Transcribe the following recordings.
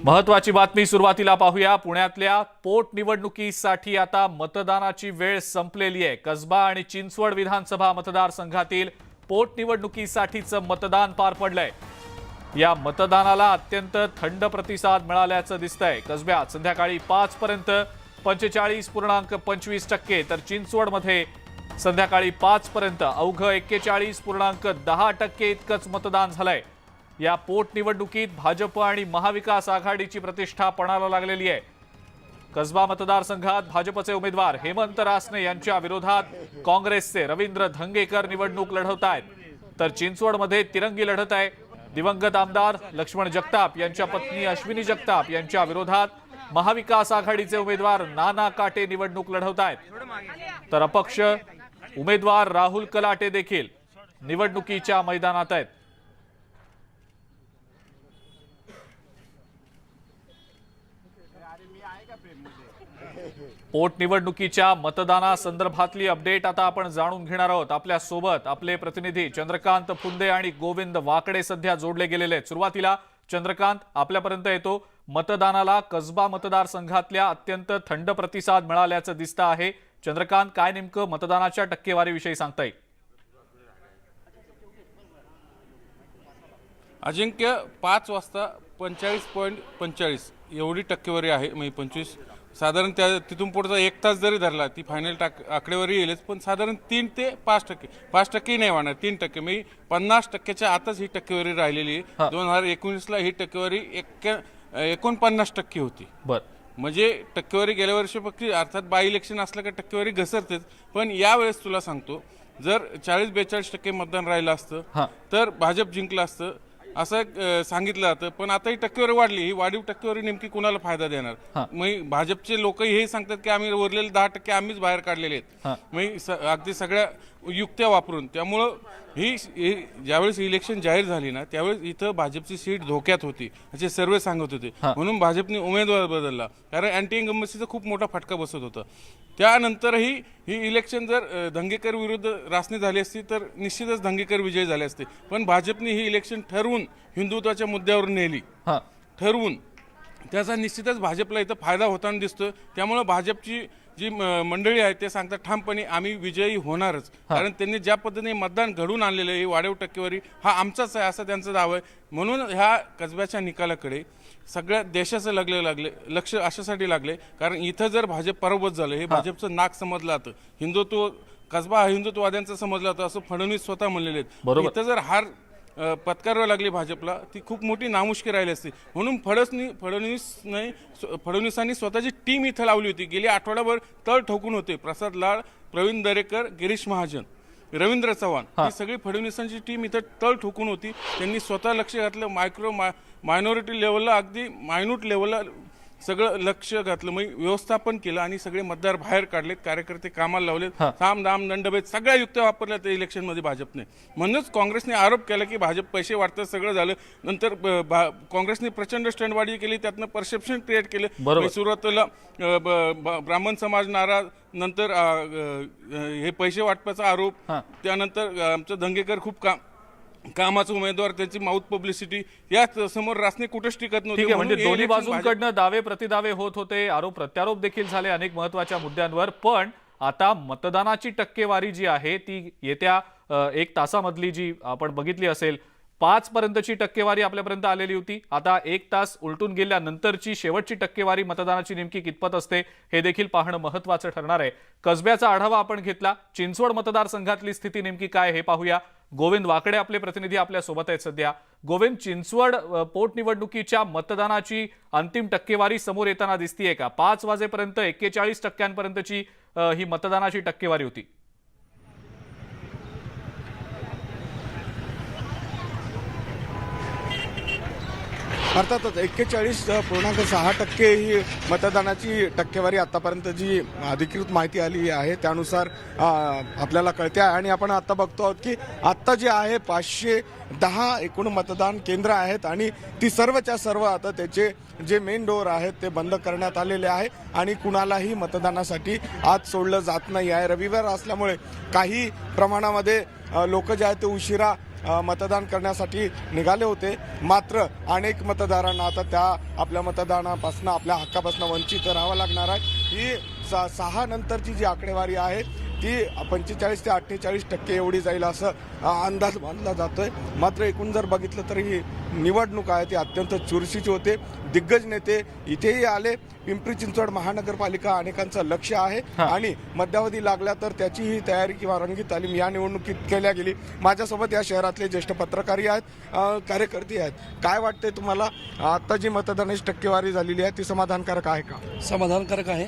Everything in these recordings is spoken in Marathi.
महत्वाची बातमी सुरुवातीला पाहूया। पुण्यातल्या पोटनिवडणुकीसाठी आता मतदानाची वेळ संपलेली आहे। कसबा आणि चिंचवड विधानसभा मतदारसंघातील पोटनिवडणुकीसाठीचं मतदान पार पडलंय। या मतदानाला अत्यंत थंड प्रतिसाद मिळाल्याचं दिसतंय। कसब्यात संध्याकाळी 5 पर्यंत 45.25% तर चिंचवडमध्ये संध्याकाळी 5 पर्यंत अवघ 41.10% इतकंच मतदान झालंय। या पोटनिवडणुकीत भाजप आणि महाविकास आघाडीची प्रतिष्ठा पणाला लागलेली आहे। कसबा मतदारसंघात भाजपचे उमेदवार हेमंत रासने यांच्या विरोधात काँग्रेसचे रवींद्र धंगेकर निवडणूक लढवतायत, तर चिंचवडमध्ये तिरंगी लढत आहे। दिवंगत आमदार लक्ष्मण जगताप यांच्या पत्नी अश्विनी जगताप यांच्या विरोधात महाविकास आघाडीचे उमेदवार नाना काटे निवडणूक लढवतायत, तर अपक्ष उमेदवार राहुल कलाटे देखील निवडणुकीच्या मैदानात आहेत। पोटनिवडणुकीच्या मतदानासंदर्भातली अपडेट आता आपण जाणून घेणार आहोत। आपल्या सोबत आपले प्रतिनिधी चंद्रकांत फुंदे आणि गोविंद वाकडे सध्या जोडले गेलेले आहेत। सुरुवातीला चंद्रकांत, आपल्यापर्यंत येतो। मतदानाला कसबा मतदारसंघातल्या अत्यंत थंड प्रतिसाद मिळाल्याचं दिसतं आहे। चंद्रकांत, काय नेमकं मतदानाच्या टक्केवारीविषयी सांगता येईल? अजिंक्य 5 वाजता 45.45 एवढी टक्केवारी आहे। म्हणजे 25 साधारण त्या तिथून पुढचा 1 तास जरी धरला ती फायनल आकडेवारी येईलच, पण साधारण 3 ते 5%, 5% नाही वाढणार, 3%, म्हणजे 50%च्या आतच ही टक्केवारी राहिलेली आहे। 2019ला ही टक्केवारी 49% होती। म्हणजे टक्केवारी गेल्या वर्षीपेक्षा, अर्थात बाय इलेक्शन असलं का टक्केवारी घसरतेच, पण यावेळेस तुला सांगतो जर 40-42% मतदान राहिलं असतं तर भाजप जिंकलं असतं असं सांगितलं जातं। पण आता ही टक्केवारी वाढली, ही वाढीव टक्केवारी नेमकी कुणाला फायदा देणार? मग भाजपचे लोक हे सांगतात की आम्ही उरलेले 10% आम्हीच बाहेर काढलेले आहेत, मग अगदी सगळ्या युक्त्या वापरून। त्यामुळं ही ज्यावेळेस इलेक्शन जाहीर झाली ना त्यावेळेस इथं भाजपची सीट धोक्यात होती असे सर्वे सांगत होते, म्हणून भाजपने उमेदवार बदलला, कारण अँटी इन्कम्बन्सीचा खूप मोठा फटका बसत होता। त्यानंतरही ही इलेक्शन जर धंगेकर विरुद्ध रासने झाली असती तर निश्चितच धंगेकर विजयी झाले असते, पण भाजपने ही इलेक्शन ठरवून हिंदुत्वाच्या मुद्द्यावर नेली, ठरवून। त्याचा निश्चितच भाजपला इथं फायदा होताना दिसतो। त्यामुळे भाजपची जी मंडळी आहे ते सांगतात ठामपणे आम्ही विजयी होणारच, कारण त्यांनी ज्या पद्धतीने मतदान घडून आणलेलं आहे, वाढीव टक्केवारी हा आमचाच आहे असं त्यांचं दावा आहे। म्हणून ह्या कसब्याच्या निकालाकडे सगळ्या देशाचं लक्ष अशासाठी लागले, कारण इथं जर भाजप पराभूत झालं, हे भाजपचं नाक समजलं जातं, हिंदुत्व कसबा हा हिंदुत्ववाद्यांचा समजला जातो असं फडणवीस स्वतः म्हणलेले आहेत। इथं जर हार पत्करावी लागली भाजपला ती खूप मोठी नामुष्की राहिली असती, म्हणून फडणवीसांनी स्वतःची टीम इथं लावली होती। गेली आठवडाभर तळ ठोकून होते, प्रसाद लाड, प्रवीण दरेकर, गिरीश महाजन, रवींद्र चव्हाण, ही सगळी फडणवीसांची टीम इथं तळ ठोकून होती। त्यांनी स्वतः लक्ष घातलं, मायनॉरिटी लेवलला, अगदी मायन्यूट लेवलला सगळं लक्ष घातलं, मग व्यवस्थापन केलं आणि सगळे मतदार बाहेर काढलेत, कार्यकर्ते कामाला लावलेत, साम दाम दंडभेद सगळ्या युक्त्या वापरल्या त्या इलेक्शनमध्ये भाजपने। म्हणूनच काँग्रेसने आरोप केला की भाजप पैसे वाटतं, सगळं झालं। नंतर काँग्रेसने प्रचंड स्टंटबाजी केली, त्यातनं परसेप्शन क्रिएट केलं। सुरुवातीला ब्राह्मण समाज नाराज, नंतर हे पैसे वाटपाचा आरोप, त्यानंतर आमचं धंगेकर खूप कामाचा उमेदवार, त्यांची माउथ पब्लिसिटी, या समोर रासने कुठेच टिकत नव्हती। म्हणजे दोन्ही बाजूंकडनं दावे प्रतिदावे होत होते, आरोप प्रत्यारोप देखील झाले अनेक महत्वाच्या मुद्द्यांवर। पण आता मतदानाची टक्केवारी जी आहे ती येत्या 1 तासामधली जी आपण बघितली असेल, 5 पर्यंतची टक्केवारी आपल्यापर्यंत आलेली होती। आता 1 तास उलटून गेल्यानंतरची शेवटची टक्केवारी मतदानाची नेमकी कितपत असते हे देखील पाहणं महत्वाचं ठरणार आहे। कसब्याचा आढावा आपण घेतला, चिंचवड मतदारसंघातली स्थिती नेमकी काय हे पाहूया। गोविंद वाकडे आपले प्रतिनिधी आपल्या सोबत आहेत सध्या। गोविंद, चिंचवड पोटनिवडणुकीच्या मतदानाची अंतिम टक्केवारी समोर येताना दिसतीये का? 5 वाजेपर्यंत 41% ही मतदानाची टक्केवारी होती। अर्थातच 41.6% ही मतदानाची टक्केवारी आतापर्यंत जी अधिकृत माहिती आली आहे त्यानुसार आपल्याला कळते आहे। आणि आपण आता बघतो आहोत की आत्ता जे आहे 510 एकूण मतदान केंद्र आहेत आणि ती सर्वच्या सर्व आता त्याचे जे मेन डोअर आहेत ते बंद करण्यात आलेले आहे आणि कुणालाही मतदानासाठी आत सोडलं जात नाही आहे। रविवार असल्यामुळे काही प्रमाणामध्ये लोक जे आहेत ते उशिरा मतदान करण्यासाठी निघाले होते. मात्र अनेक मतदारांना आता त्या आपल्या मतदानापासून आपल्या हक्कापासून वंचित राहावं लागणार आहे. ही 6 नंतरची जी आकडेवारी आहे ती 45 ते 48% एवढी जाईल असं अंदाज बांधला जातोय. मात्र एकूण जर बघितलं तर ही निवडणूक आहे ती अत्यंत चुरशीची होते. दिग्गज नेते इथेही आले. पिंपरी चिंचवड महानगरपालिका अनेकांचं लक्ष आहे आणि मध्यावधी लागल्या तर त्याची ही तयारी किंवा रंगीत तालीम या निवडणुकीत केल्या गेली. माझ्यासोबत या शहरातले ज्येष्ठ पत्रकारी आहेत, कार्यकर्ते आहेत. काय वाटते तुम्हाला, आता जी मतदानाची टक्केवारी झालेली आहे ती समाधानकारक आहे का? समाधानकारक आहे.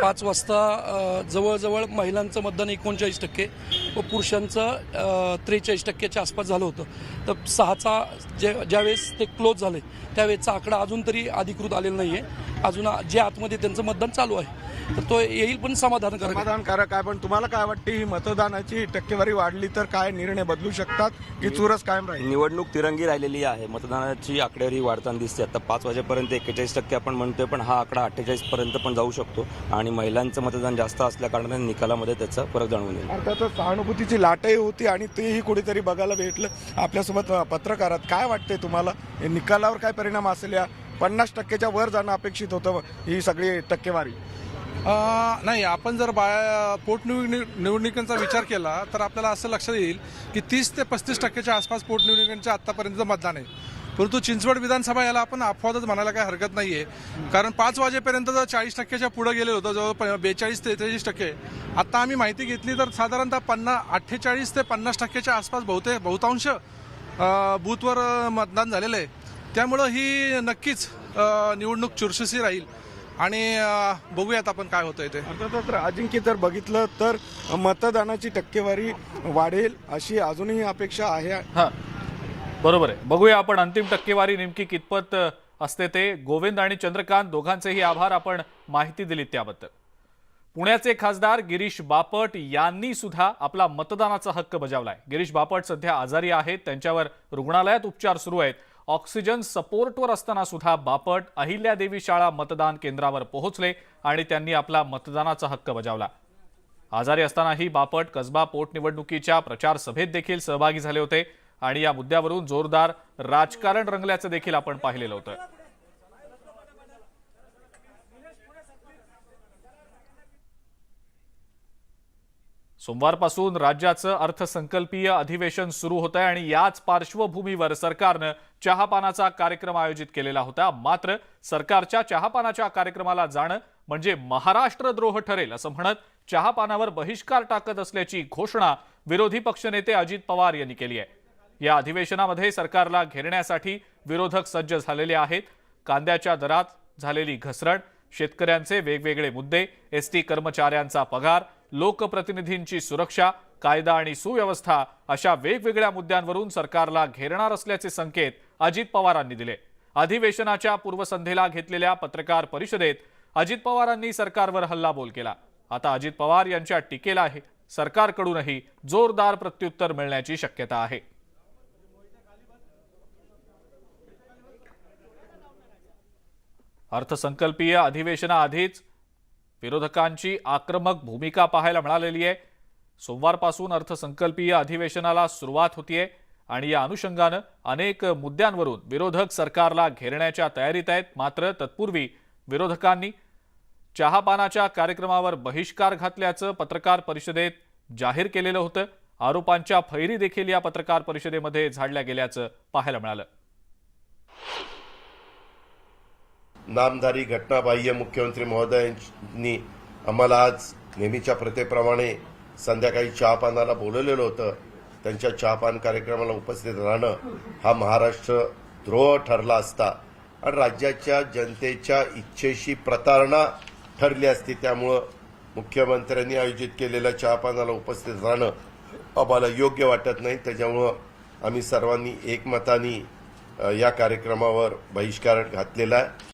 5 वाजता जवळजवळ महिलांचं मतदान 39% व पुरुषांचं 43% आसपास झालं होतं. तर 6चा ज्यावेळेस ते क्लोज झाले त्यावेळेचा आकडा अजून तरी अधिकृत आलेला नाही आहे. अजून जे आतमध्ये त्यांचं मतदान चालू आहे तर तो येईल, पण समाधानकारक आहे. पण तुम्हाला काय वाटते, ही मतदानाची टक्केवारी वाढली तर काय निर्णय बदलू शकतात की चुरस कायम राहील? निवडणूक तिरंगी राहिलेली आहे. मतदानाची आकडेवारी वाढताना दिसते. आता 5 वाजेपर्यंत 41% आपण म्हणतोय, पण हा आकडा 48 पर्यंत पण जाऊ शकतो आणि महिलांचं मतदान जास्त असल्या कारणाने निकालामध्ये त्याचा फरक जाणवून येईल. अर्थातच सहानुभूतीची लाटही होती आणि तेही कुठेतरी बघायला भेटलं. आपल्यासोबत पत्रकारात काय वाटते तुम्हाला, निकालावर काय परिणाम असेल? या 50%च्या वर जाणं अपेक्षित होतं ही सगळी टक्केवारी. नाही, आपण जर पोटनिवडणुकीचा विचार केला तर आपल्याला असं लक्षात येईल की 30 ते 35% आसपास पोटनिवडणुकीच्या आतापर्यंतचं मतदान आहे. परंतु चिंचवड विधानसभा याला आपण अपवादच म्हणायला काही हरकत नाहीये. कारण 5 वाजेपर्यंत जर 40%च्या पुढे गेले होतं, जवळ 42 ते 43%. आता आम्ही माहिती घेतली तर साधारणतः 48 ते 50%च्या आसपास बहुतांश बूथवर मतदान झालेलं आहे. त्यामुळं ही नक्कीच निवडणूक चुरशीची राहील आणि बघूयात आपण काय होतंय ते. अर्थातच अजिंक्य, जर बघितलं तर मतदानाची टक्केवारी वाढेल अशी अजूनही अपेक्षा आहे. बरोबर आहे. बघूया आपण अंतिम टक्केवारी नेमकी कितपत असते ते. गोविंद आणि चंद्रकांत दोघांचेही आभार, आपण माहिती दिली त्याबद्दल. पुण्याचे खासदार गिरीश बापट यांनी सुद्धा आपला मतदानाचा हक्क बजावलाय. गिरीश बापट सध्या आजारी आहेत, त्यांच्यावर रुग्णालयात उपचार सुरू आहेत. ऑक्सिजन सपोर्टवर असताना सुद्धा बापट अहिल्यादेवी शाळा मतदान केंद्रावर पोहोचले आणि त्यांनी आपला मतदानाचा हक्क बजावला. आजारी असतानाही बापट कसबा पोटनिवडणुकीच्या प्रचार सभेत देखील सहभागी झाले होते आणि या मुद्द्यावरून जोरदार राजकारण रंगल्याचं देखील आपण पाहिलेलं होतं. सोमवारपासून राज्याचं अर्थसंकल्पीय अधिवेशन सुरू होत आहे आणि याच पार्श्वभूमीवर सरकारनं चहापानाचा कार्यक्रम आयोजित केलेला होता. मात्र सरकारच्या चहापानाच्या कार्यक्रमाला जाणं म्हणजे महाराष्ट्रद्रोह ठरेल असं म्हणत चहापानावर बहिष्कार टाकत असल्याची घोषणा विरोधी पक्षनेते अजित पवार यांनी केली आहे. या अधिवेशनामध्ये सरकारला घेरण्यासाठी विरोधक सज्ज झालेले आहेत. कांद्याच्या दरात झालेली घसरण, शेतकऱ्यांचे वेगवेगळे मुद्दे, एसटी कर्मचाऱ्यांचा पगार, लोकप्रतिनिधींची सुरक्षा, कायदा आणि सुव्यवस्था अशा वेगवेगळ्या मुद्द्यांवरून सरकारला घेरणार असल्याचे संकेत अजित पवारांनी दिले. अधिवेशनाच्या पूर्वसंध्येला घेतलेल्या पत्रकार परिषदेत अजित पवारांनी सरकारवर हल्लाबोल केला. आता अजित पवार यांच्या टीकेला सरकारकडूनही जोरदार प्रत्युत्तर मिळण्याची शक्यता आहे. अर्थसंकल्पीय अधिवेशनाआधीच विरोधकांची आक्रमक भूमिका पाहायला मिळालेली आहे. सोमवारपासून अर्थसंकल्पीय अधिवेशनाला सुरुवात होतीये आणि या अनुषंगानं अनेक मुद्द्यांवरून विरोधक सरकारला घेरण्याच्या तयारीत आहेत. मात्र तत्पूर्वी विरोधकांनी चहापानाच्या कार्यक्रमावर बहिष्कार घातल्याचं पत्रकार परिषदेत जाहीर केलेलं होतं. आरोपांच्या फैरी देखील या पत्रकार परिषदेमध्ये झाडल्या गेल्याचं पाहायला मिळालं. नामधारी घटनाबाह्य मुख्यमंत्री महोदयांनी आम्हाला आज नेहमीच्या प्रथेप्रमाणे संध्याकाळी चहापानाला बोलवलेलं होतं. त्यांच्या चहापान कार्यक्रमाला उपस्थित राहणं हा महाराष्ट्र द्रोह ठरला असता आणि राज्याच्या जनतेच्या इच्छेशी प्रतारणा ठरली असती. त्यामुळं मुख्यमंत्र्यांनी आयोजित केलेल्या चहापानाला उपस्थित राहणं आम्हाला योग्य वाटत नाही. त्याच्यामुळं आम्ही सर्वांनी एकमताने या कार्यक्रमावर बहिष्कार घातलेला आहे.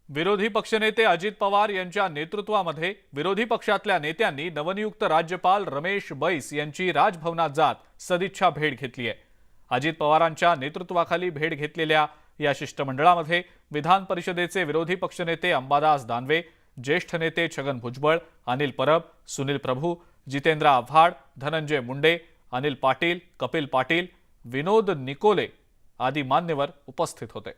विरोधी पक्षनेते अजित पवार यांच्या नेतृत्वामध्ये विरोधी पक्षातल्या नेत्यांनी नवनियुक्त राज्यपाल रमेश बैस यांची राजभवनात जात सदिच्छा भेट घेतली आहे. अजित पवारांच्या नेतृत्वाखाली भेट घेतलेल्या या शिष्टमंडळामध्ये विधान परिषदेचे विरोधी पक्षनेते अंबादास दानवे, ज्येष्ठ नेते छगन भुजबळ, अनिल परब, सुनील प्रभू, जितेंद्र आव्हाड, धनंजय मुंडे, अनिल पाटील, कपिल पाटील, विनोद निकोले आदी मान्यवर उपस्थित होते.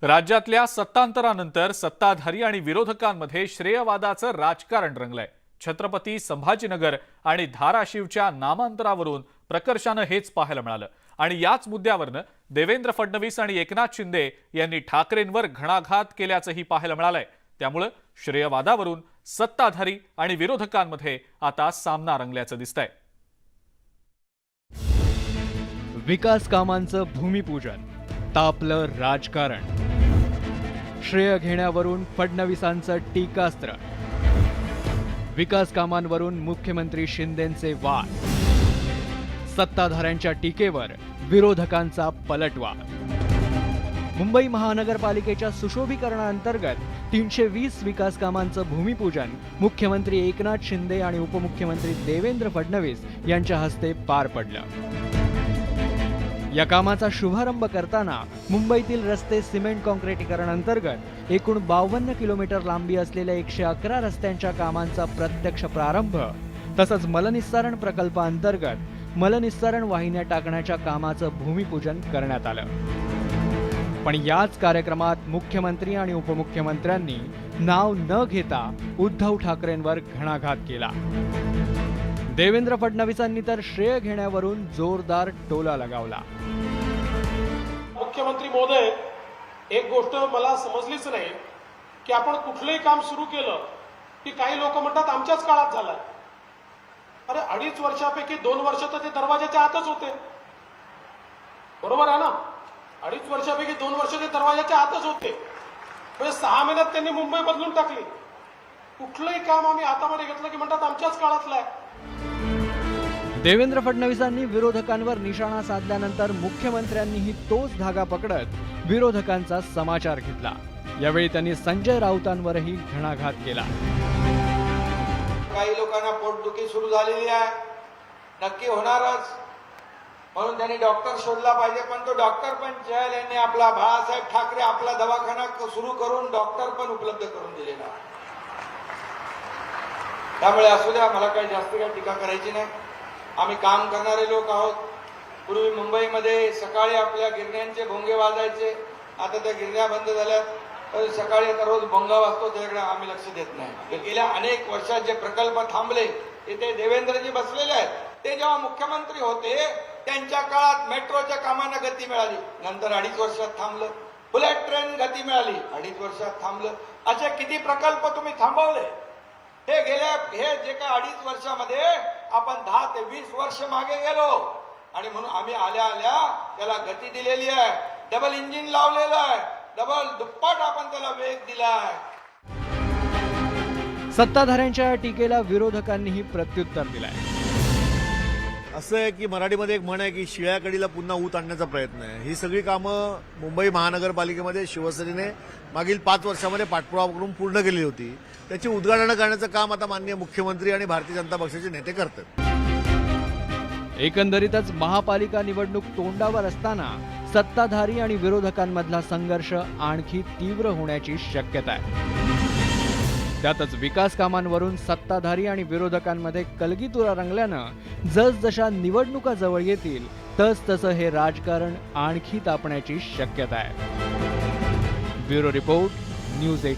राज्यातल्या सत्तांतरानंतर सत्ताधारी आणि विरोधकांमध्ये श्रेयवादाचं राजकारण रंगलंय. छत्रपती संभाजीनगर आणि धाराशिवच्या नामांतरावरून प्रकर्षानं हेच पाहायला मिळालं आणि याच मुद्द्यावरनं देवेंद्र फडणवीस आणि एकनाथ शिंदे यांनी ठाकरेंवर घणाघात केल्याचंही पाहायला मिळालंय. त्यामुळे श्रेयवादावरून सत्ताधारी आणि विरोधकांमध्ये आता सामना रंगल्याचं दिसतंय. विकास कामांचं भूमिपूजन, तापलं राजकारण. श्रेय घेण्यावरून फडणवीसांचं टीकास्त्र. विकास कामांवरून मुख्यमंत्री शिंदेंचे वाद. सत्ताधाऱ्यांच्या टीकेवर विरोधकांचा पलटवार. मुंबई महानगरपालिकेच्या सुशोभीकरणाअंतर्गत 320 विकास कामांचं भूमिपूजन मुख्यमंत्री एकनाथ शिंदे आणि उपमुख्यमंत्री देवेंद्र फडणवीस यांच्या हस्ते पार पडलं. या कामाचा शुभारंभ करताना मुंबईतील रस्ते सिमेंट काँक्रिटीकरण अंतर्गत एकूण 52 किलोमीटर लांबी असलेल्या 111 रस्त्यांच्या कामांचा प्रत्यक्ष प्रारंभ तसंच मलनिस्सारण प्रकल्पाअंतर्गत मलनिस्सारण वाहिन्या टाकण्याच्या कामाचं भूमिपूजन करण्यात आलं. पण याच कार्यक्रमात मुख्यमंत्री आणि उपमुख्यमंत्र्यांनी नाव न घेता उद्धव ठाकरेंवर घणाघात केला. देवेंद्र फडणवीसांनी तर श्रेय घेण्यावरून जोरदार टोला लगावला. मुख्यमंत्री महोदय, एक गोष्ट मला समजलीच नाही की आपण कुठलंही काम सुरू केलं की काही लोक म्हणतात आमच्याच काळात झालंय. अरे 2.5 वर्षापैकी 2 वर्ष तर ते दरवाजाच्या आतच होते, बरोबर आहे ना? 2.5 वर्षापैकी 2 वर्ष ते दरवाजाच्या आतच होते. म्हणजे 6 महिन्यात त्यांनी मुंबई बदलून टाकली. कुठलंही काम आम्ही हातामध्ये घेतलं की म्हणतात आमच्याच काळातलं आहे. देवेंद्र फडणवीसांनी विरोधकांवर निशाणा साधल्यानंतर मुख्यमंत्र्यांनीही तोच धागा पकडत विरोधकांचा समाचार घेतला. यावेळी त्यांनी संजय राऊतांवरही घणाघात केला. काही लोकांना पोटदुखी सुरू झालेली आहे, नक्की होणारच, म्हणून त्यांनी डॉक्टर शोधला पाहिजे. पण तो डॉक्टर पण जयल यांनी आपला बाळासाहेब ठाकरे आपला दवाखाना सुरू करून डॉक्टर पण उपलब्ध करून दिलेला. त्यामुळे असू द्या, मला काही जास्त काही टीका करायची नाही. आम्ही काम करणारे लोक आहोत. पूर्वी मुंबईमध्ये सकाळी आपल्या गिरण्यांचे भोंगे वाजायचे, आता त्या गिरण्या बंद झाल्यात. सकाळी आता रोज भोंगा वाजतो, त्याच्याकडे आम्ही लक्ष देत नाही. गेल्या अनेक वर्षात जे प्रकल्प थांबले इथे देवेंद्रजी बसलेले आहेत. ते जेव्हा मुख्यमंत्री होते त्यांच्या काळात मेट्रोच्या कामांना गती मिळाली, नंतर 2.5 वर्षात थांबलं. बुलेट ट्रेन गती मिळाली, 2.5 वर्षात थांबलं. असे किती प्रकल्प तुम्ही थांबवले? हे जे काही 2.5 वर्षामध्ये आपण 10 ते 20 वर्ष मागे गेलो आणि म्हणून आम्ही आल्या आल्या त्याला गती दिलेली आहे. डबल इंजिन लावलेलं आहे, डबल दुप्पट आपण त्याला वेग दिलाय. सत्ताधाऱ्यांच्या टीकेला विरोधकांनीही प्रत्युत्तर दिलंय. असं आहे की मराठीमध्ये एक म्हण आहे की शिळ्या कडीला पुन्हा ऊत आणण्याचा प्रयत्न आहे. ही सगळी कामं मुंबई महानगरपालिकेमध्ये शिवसेनेने मागील 5 वर्षामध्ये पाठपुरावा करून पूर्ण केली होती. त्याची उद्घाटन करण्याचं काम आता माननीय मुख्यमंत्री आणि भारतीय जनता पक्षाचे नेते करतात. एकंदरीतच महापालिका निवडणूक तोंडावर असताना सत्ताधारी आणि विरोधकांमधला संघर्ष आणखी तीव्र होण्याची शक्यता आहे. त्यातच विकास कामांवरून सत्ताधारी आणि विरोधकांमध्ये कलगीतुरा रंगल्यानं जसजशा निवडणुका जवळ येतील तसतसं हे राजकारण आणखी तापण्याची शक्यता आहे. Bureau report, news 18.